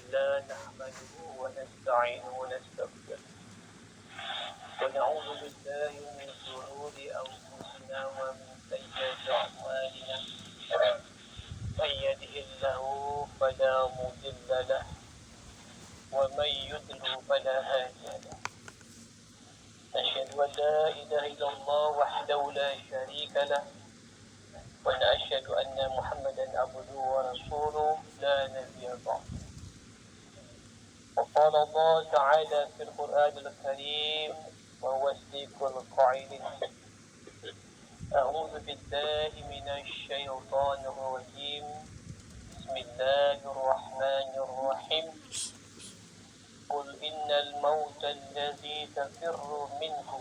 لله نحمده ونستعينه ونستغفره ونعوذ بالله من شرور أنفسنا ومن سيئات أعمالنا من يهده الله فلا مضل له ومن يضلل فلا هادي له نشهد أن لا إله إلا الله وحده لا شريك له ونشهد أن محمدا عبده ورسوله لا نبي بعده وقال الله تعالى في القرآن الكريم وهو الصديق القائل أعوذ بالله من الشيطان الرجيم بسم الله الرحمن الرحيم قل إن الموت الذي تفر منه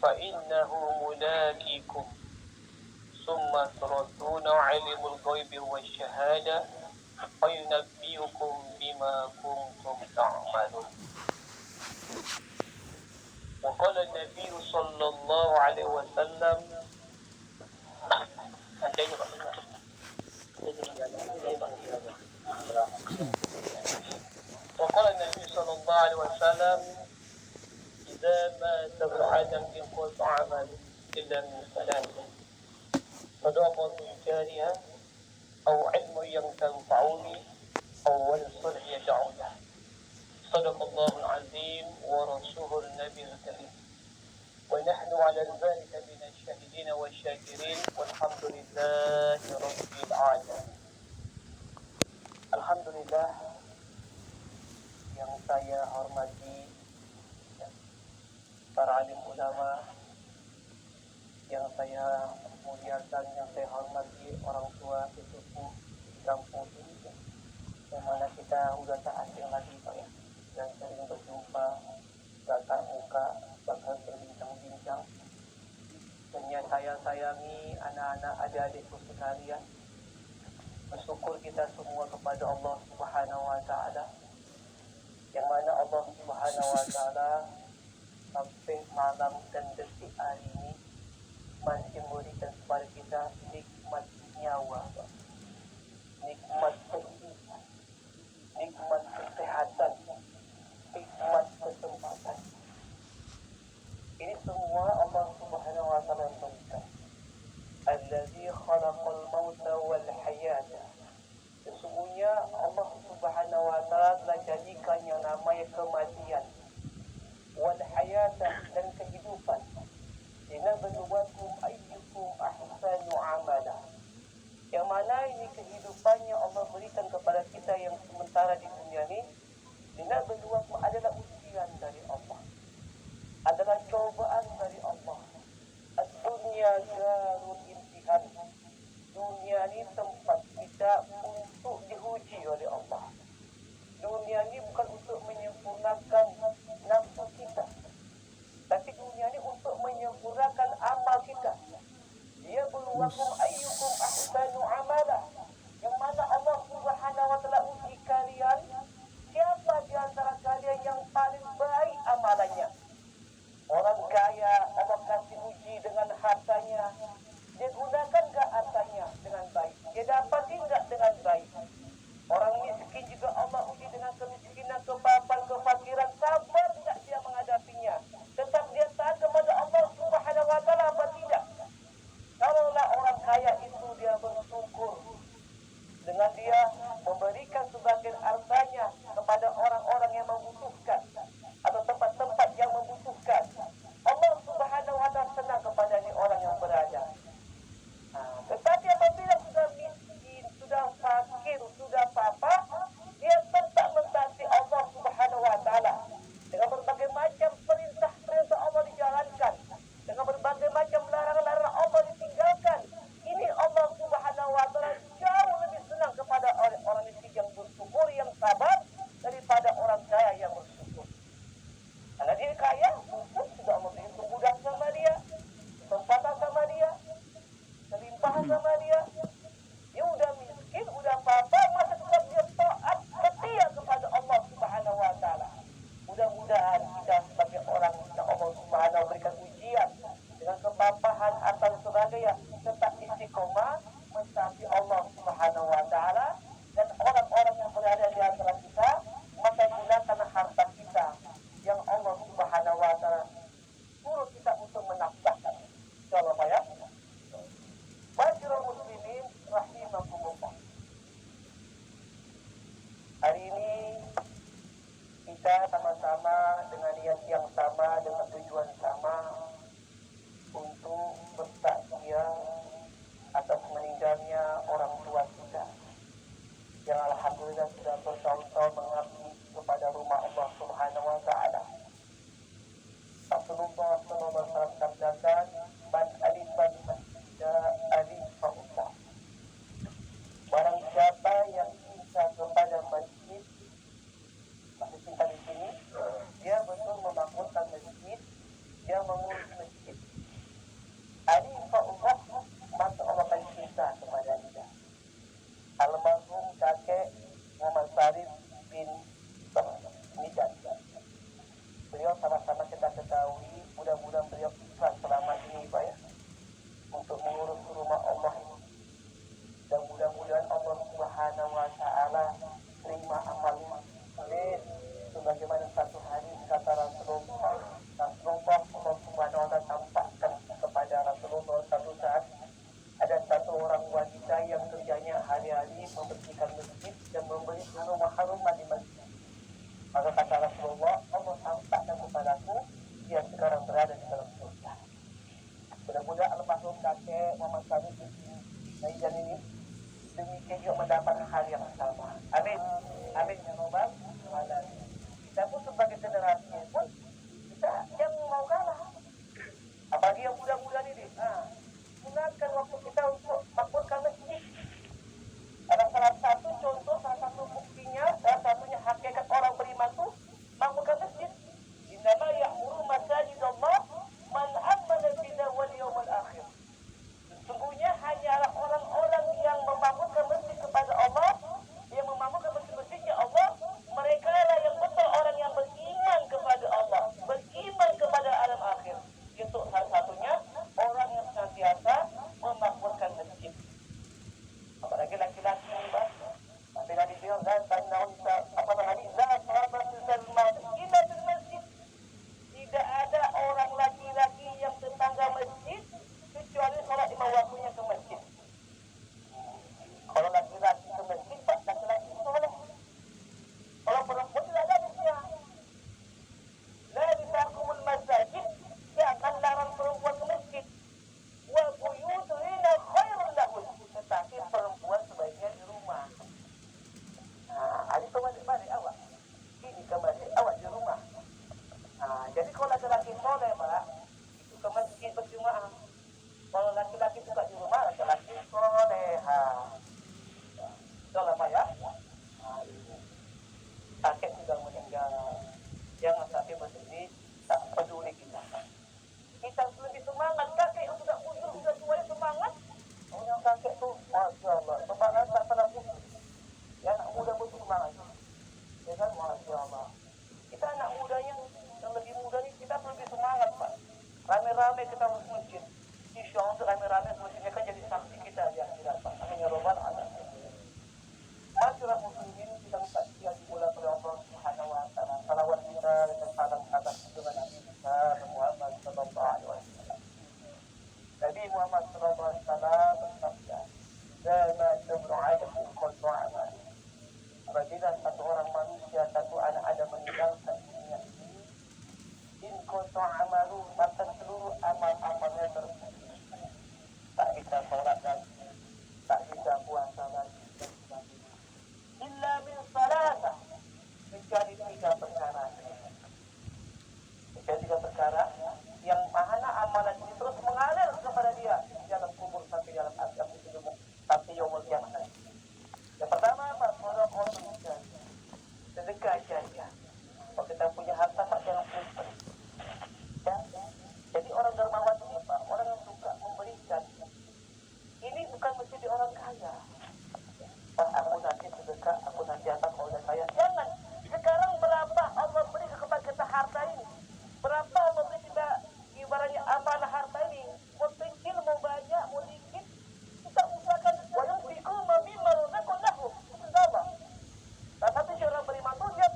فإنه ملاقيكم ثم تردون علم الغيب والشهادة فينبئكم بما كنتم تعملون وقال النبي صلى الله عليه وسلم وقال النبي صلى الله عليه وسلم إذا مات ابن آدم انقطع عمله إلا من ثلاث صدقة جارية أو علم ينفعني أو ولد صالح يدعو له صدق الله العظيم ورسوله النبي الكريم ونحن على ذلك من الشاهدين والشاكرين والحمد لله رب العالمين. Alhamdulillah yang saya hormati para alim ulama, yang saya muliakan, yang saya hormati orang tua sesepuh di kampung ini, yang mana kita sudah tak asing lagi Pak ya, dan sering berjumpa tatap muka, bahkan berbincang-bincang. Dan yang saya sayangi anak-anak adik-adikku sekalian, bersyukur kita semua kepada Allah Subhanahu wa taala, yang mana Allah Subhanahu wa taala sampai malam dan detik hari ini masih memberikan kepada kita nikmat nyawa, nikmat kehidupan, nikmat kesehatan, nikmat kesempatan. Ini semua Allah Subhanahu wa taala berikan. Allazi khalaqal mauta wal hayata. Sesungguhnya Allah Subhanahu wa taala telah jadikan yang namanya kematian, wal hayata, dan kehidupan. Linabluwakum ayyukum ahsanu amala. Yang mana ini kehidupannya Allah berikan kepada kita yang sementara di dunia ini. Linabluwakum adalah ujian dari Allah, adalah cobaan dari Allah. Ad-dunya darul imtihan. Dunia ini tempat kita untuk diuji oleh Allah. Dunia ini bukan untuk menyempurnakan nafsu kita, tapi dunia ini untuk menyempurnakan amal kita. Dia berluakum ayyukum ahsanu amala, yang mana Allah Subhanahu wa taala uji kalian kita sama-sama dengan niat yang sama, dengan tujuan sama untuk bertakziah atas meninggalnya orang tua kita yang alhamdulillah sudah bertahun-tahun mengabdi kepada rumah Allah Subhanahu wa taala. Rasulullah sallallahu alaihi wasallam sabdakan, "Man alifan masjidah alifa Allah." Barang siapa yang cinta kepada masjid, masih cinta di sini, dia betul memakmurkan masjid, dia mengurus masjid. Alifa Allah, maka Allah akan cinta kepada dia. Almarhum kakek Muhammad Sarif bin Midan. Beliau sama-sama kita ketahui, mudah-mudahan beliau ikhlas selama ini Pak ya, untuk mengurus rumah Allah ini. Dan mudah-mudahan Allah Subhanahu wa taala terima amalnya. Amin. Sebagaimana satu hari kata Rasulullah Allah Subhanahu wa taala tampakkan kepada Rasulullah satu saat ada satu orang wanita yang kerjanya hari-hari membersihkan masjid dan memberi aroma-aroma di masjid. Maka kata Rasulullah, Allah tampakkan kepadaku, dia sekarang berada di dalam surga. Mudah-mudahan almarhum kakek Muhammad Sarif bin Midan ini demikian juga mendapat hal yang sama. Amin. Amin ya Rabbal alamin. Kita pun sebagai generasi pun kita yang mau kalah. Apalagi yang muda-muda ini, gunakan waktu kita untuk makmurkan masjid. Ada salah satu contoh, salah satu buktinya, salah satunya hakikat orang beriman itu makmurkan masjid. Innama ya'muru masajidallah man amana billahi wal yawmil akhir. Sesungguhnya hanyalah orang-orang yang memakmurkan masjid kepada Allah, yang memakmurkan masjid-masjidnya Allah, mereka lah yang betul orang yang beriman kepada Allah, beriman kepada alam akhir. Itu salah satunya orang yang senantiasa memakmurkan masjid. Apalagi laki-laki ini, Pak. Tapi tadi bilang dan tanahun apa tadi? La sahabatul illa fil masjid. Tidak ada orang laki-laki yang tetangga masjid kecuali sholat lima waktunya ke masjid. Kalau laki-laki ke masjid, Pak, laki-laki soleh. Kalau perempuan tidak ada di sini. La ditaqumul masjid, dia akan larang perempuan ke masjid. Wa buyutuhina khairun lahun. Tetapi perempuan sebaiknya di rumah. Adik kembali awak. Ini kembali awak di rumah. Jadi kalau laki-laki soleh, Pak, itu ke masjid berjemaah. Kalau laki-laki juga di rumah, laki-laki soleha. Itulah Pak ya. Kakek sudah meninggal. Jangan sampai berdiri, tak peduli kita. Kita lebih semangat. Kakek yang sudah mundur, sudah semuanya semangat. Yang kakek tuh, Masya Allah, semangat tak pernah putus. Ya, anak muda pun semangat. Ya kan, Masya Allah. Kita anak muda yang lebih muda ini, kita lebih semangat, Pak. Rame-rame kita harus masjid. Insya Allah rame-rame masjidnya kan jadi saksi kita ya, tidak Pak. Amin ya Rabbal alamin. Masyarakat muslimin kita bertakziah di bulan Allah Subhanahu wa taala. Salawat kita dan salam atas junjungan Nabi kita Muhammad sallallahu alaihi wasallam. Nabi Muhammad sallallahu alaihi wasallam bersabda, "Zama sabru 'alamu qadru 'amali." Apabila satu orang manusia, satu anak Adam meninggalkan dunia ini, in qadru 'amalu, maka seluruh amal-amalnya terputus. Tak bisa sholat lagi, tak bisa puasa lagi, dan sebagainya. Illa min salatah, menjadi tiga perkara. Menjadi tiga perkara yang mana amalan ini terus mengalir kepada dia di dalam kubur sampai dalam azab itu sampai yaumul kiamat. Yang pertama apa? Sedekah jariah. Sedekah jariah. Kalau kita punya harta, Pak, jangan pelit-pelit. Ya. Jadi orang dermawan ini, Pak, orang yang suka memberikan. Ini bukan mesti di orang kaya. Pak, aku nanti sedekah, aku nanti akan oleh saya. Jangan. Sekarang berapa Allah beri kepada kita harta ini? Berapa Allah beri kita ibaratnya amanah harta ini? Mau kecil, mau banyak, mau dikit. Kita usahakan. Wa yunfiqu mimma razaqnahum. Itu Allah. Nah, tapi orang beriman itu dia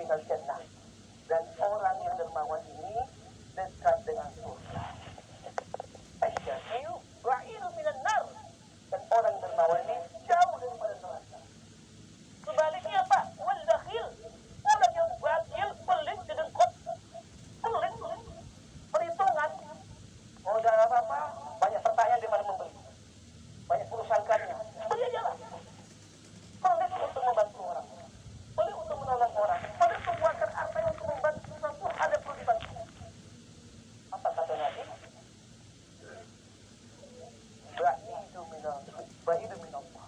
minal jannah. Dan orang yang dermawan ini dekat dengan surga. Asy-syahyu ba'idu minan nar. Dan orang dermawan ini jauh daripada neraka. Sebaliknya apa? Wal bakhil. Orang yang bakhil, pelit, kedengkot. Pelit. Perhitungan. Oh, udah apa-apa. Banyak pertanyaan di mana membeli. Banyak perusahaannya. Beli aja lah. Pelit untuk membantu orang. Pelit untuk menolong orang. Pelit untuk mengeluarkan harta untuk membantu sesuatu. Ada perlu dibantu. Apa kata Nabi? Ba'idu minallah.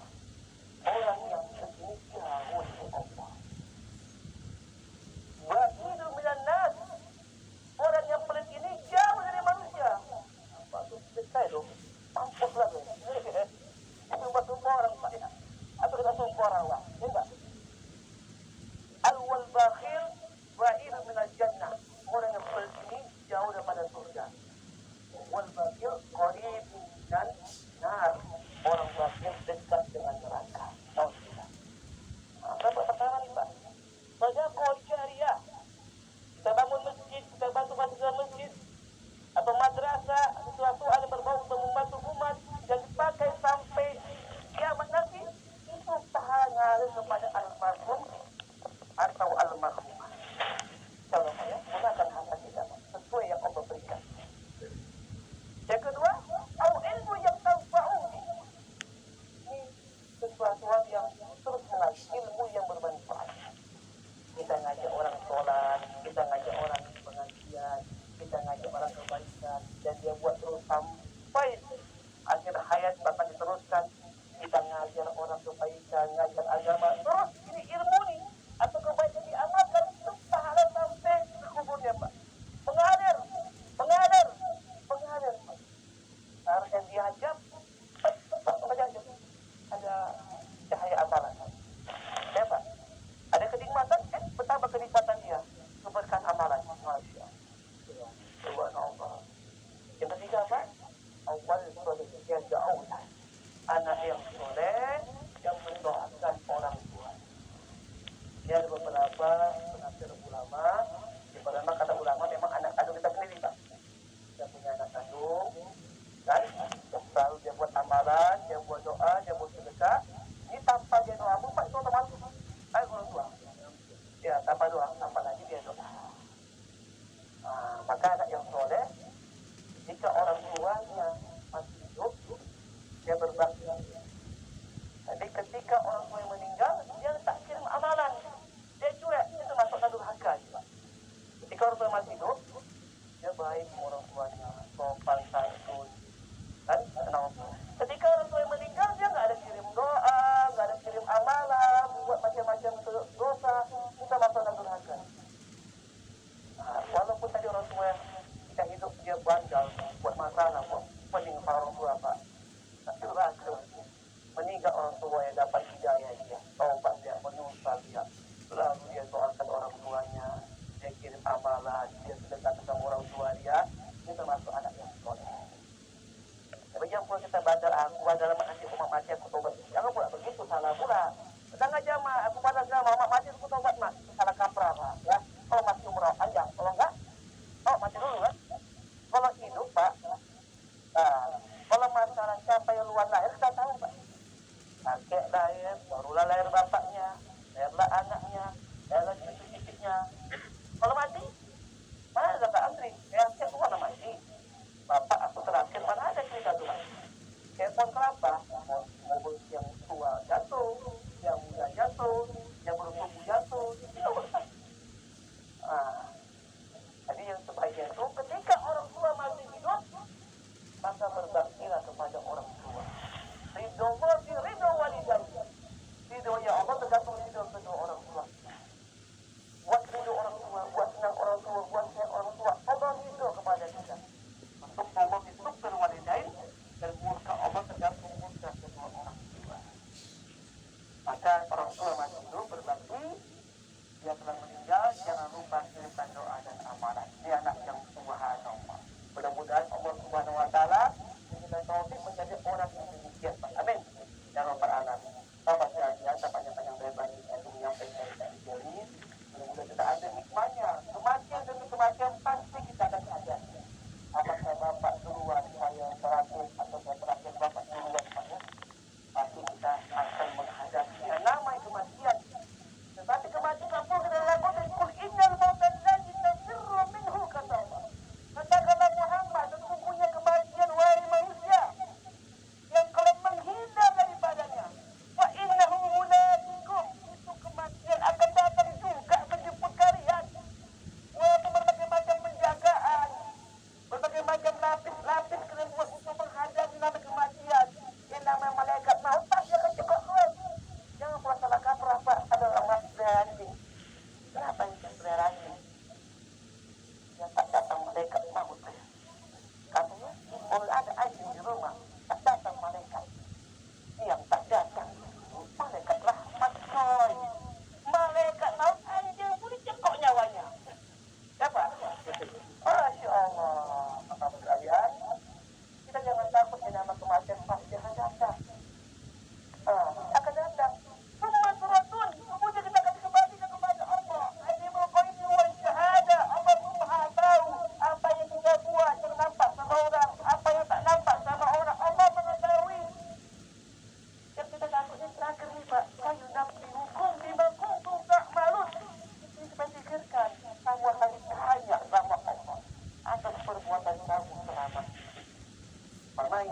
Orang yang segini jauh dari Allah. Ba'idu minan nas. Orang yang pelit ini jauh dari manusia. Maksud saya dong, mampus lah dong. Itu buat semua orang Pak ya. Atau kita semua orang lah. Ya enggak? Al-wal bakhil ba'idu minal jannah. Orang yang pelit ini jauh daripada surga. Wal bakhil qaribun minan nar. Orang bakhil dekat dengan neraka. Tahu tidak? Berapa pertama nih Pak? Sedekah jariah. Kita bangun masjid, kita bantu masjid atau madrasah, sesuatu ada berbau untuk membantu umat yang dipakai sampai kiamat nanti, itu pahalanya kepada almarhum atau almarhum.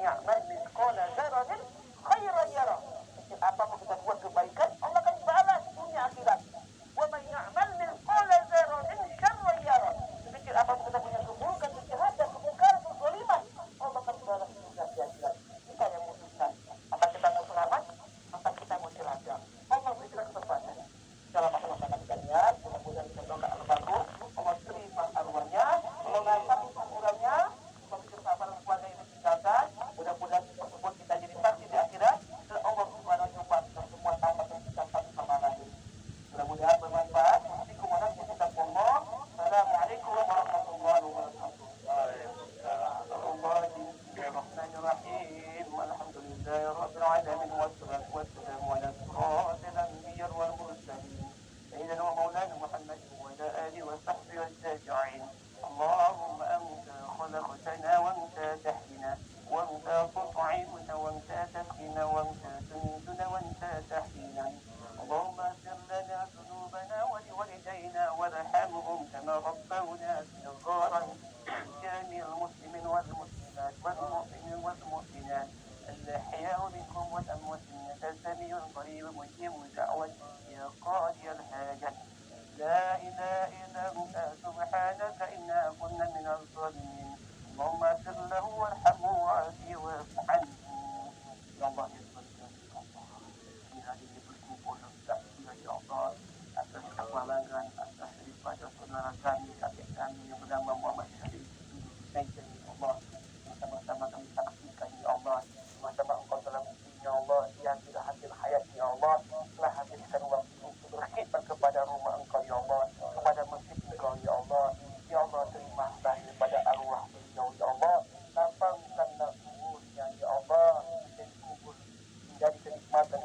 ya'mal mithqala dzarratin khairan yarah. Kecil apapun kita buat kebaikan, Allah akan balas dunia akhirat. Wa man ya'mal mithqala dzarratin syarran yarah. Kecil apapun kita punya keburukan, kejahatan, kemungkaran, kezaliman, Allah akan balas dunia akhirat. Kita yang memutuskan. Apa kita mau selamat? Apa kita mau celaka? Allah beri kita kesempatan. Dalam masa-masa kalian, mudah-mudahan kita doakan al-bagus, Allah terima arwahnya, Allah maafkan kurangnya, Allah beri kesabaran keluarga yang ditinggalkan, mudah-mudahan tersebut kita jadi saksi di akhirat, dan Allah Subhanahu wa taala kita semua tamat dan kita satu sama lain. Mudah-mudahan bermanfaat. Assalamualaikum warahmatullahi wabarakatuh. Bismillahirrahmanirrahim. Alhamdulillahirabbil alamin wassalatu wassalamu ala asyrafil anbiya'i wal mursalin. سيدنا ومولانا محمد وعلى آله وصحبه والتابعين. اللهم أنت خلقتنا وأنت تحيينا وأنت تطعمنا وأنت تسقينا وأنت تميتنا وأنت تحيينا. اللهم اغفر لنا ذنوبنا ولوالدينا وارحمهم كما ربونا صغارا. جميع المسلمين والمسلمات والمؤمنين والمؤمنات الأحياء منكم والأموات إنك سميع قريب مجيب دعوة يا قاضي الحاجات. لا إله إلا أنت سبحانك إنا كنا من الظالمين. اللهم اغفر له وارحمه وعافيه واعف عنه. يا الله يا di hari ini berkumpul ya Allah atas kemalangan atas daripada saudara kami, kakek kami yang bernama Muhammad Syarif Naijah, ya Allah, sama-sama kami saksikan ya Allah, sama-sama Engkau telah ya Allah di akhir hayat ya Allah, telah habiskan waktu untuk berkhidmat kepada rumah Engkau ya Allah, kepada masjid Engkau ya Allah. Ya Allah, terima daripada arwah beliau ya Allah, lapangkanlah kuburnya ya Allah, dan kubur menjadi kenikmatan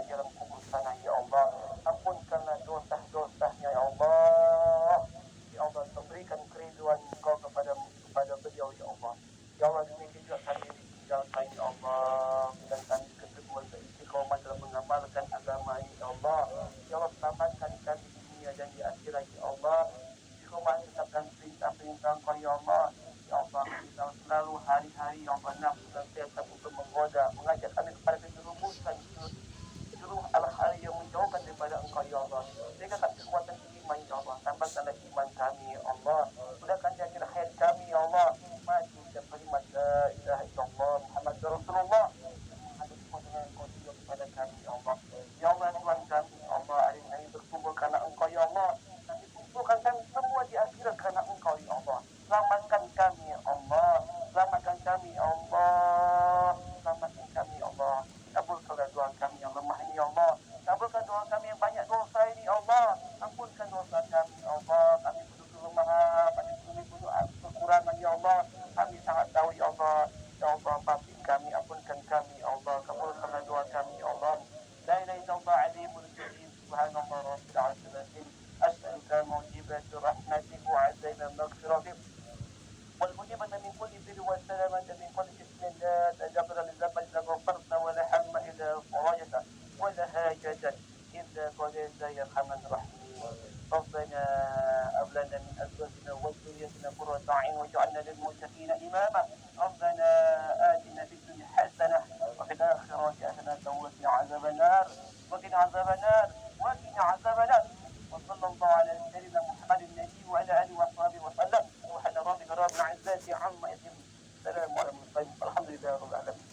di dalam kubur sana ya Allah. Ampunkanlah dosa-dosanya ya Allah. Ya Allah, berikan keriduan Engkau kepada beliau ya Allah. Ya Allah, demikian juga kami ditinggalkan ya Allah, dan kami kedua beristiqomah dalam mengamalkan agama ya Allah. Ya Allah, selamatkan kami di dunia dan di akhirat ya Allah. Istiqomah tetapkan perintah Engkau ya Allah. Ya Allah, kita selalu hari-hari ya Allah nafsu dan setan untuk menggoda, mengajak kami kepada kejerumusan seluruh hal-hal yang menjauhkan daripada Engkau ya Allah. Berikan kami kekuatan iman ya Allah, tambahkanlah iman kami ya Allah. Mudahkan di akhir hayat kami ya Allah, mati ucap kalimat la ilaha illallah Muhammad Rasulullah. Ada semua dengan Engkau juga kepada kami ya Allah. Ya Allah, Tuhan kami ya Allah, hari ini berkumpul karena Engkau ya Allah. Kami kumpulkan kami semua di akhirat karena Engkau ya Allah. Selamatkan kami ya Allah, selamatkan kami ya Allah, selamatkan kami ya Allah. Kabulkanlah doa kami yang lemah ini ya Allah. Kabulkan doa kami yang banyak dosa ini ya Allah. Ampunkan dosa kami ya Allah. Kami penuh kelemahan, kami penuh kekurangan ya Allah. Kami sangat tahu ya Allah. Ya Allah, maafkan kami, ampunkan kami ya Allah. Kabulkanlah doa kami ya Allah. La ilaha illallah alimul karim. Subhanallah rabbil alamin. As'aluka mujibati rahmatik wa azaima maghfiratik. والمجيبة من كل بر والسلامة من كل اسم لا تجبر للذنب إلا غفرت ولا هم إلا فرجت ولا حاجة إلا قضيت يا أرحم الراحمين. ربنا هب لنا من أزواجنا وذريتنا قرة أعين واجعلنا للمتقين إماما. ربنا آتنا في الدنيا حسنة وفي الآخرة حسنة وقنا عذاب النار وقنا عذاب النار وقنا عذاب النار. وصلى الله على سيدنا محمد النبي وعلى آله وصحبه وسلم. سبحان ربك رب العزة عما يصفون. السلام على المرسلين والحمد لله رب العالمين.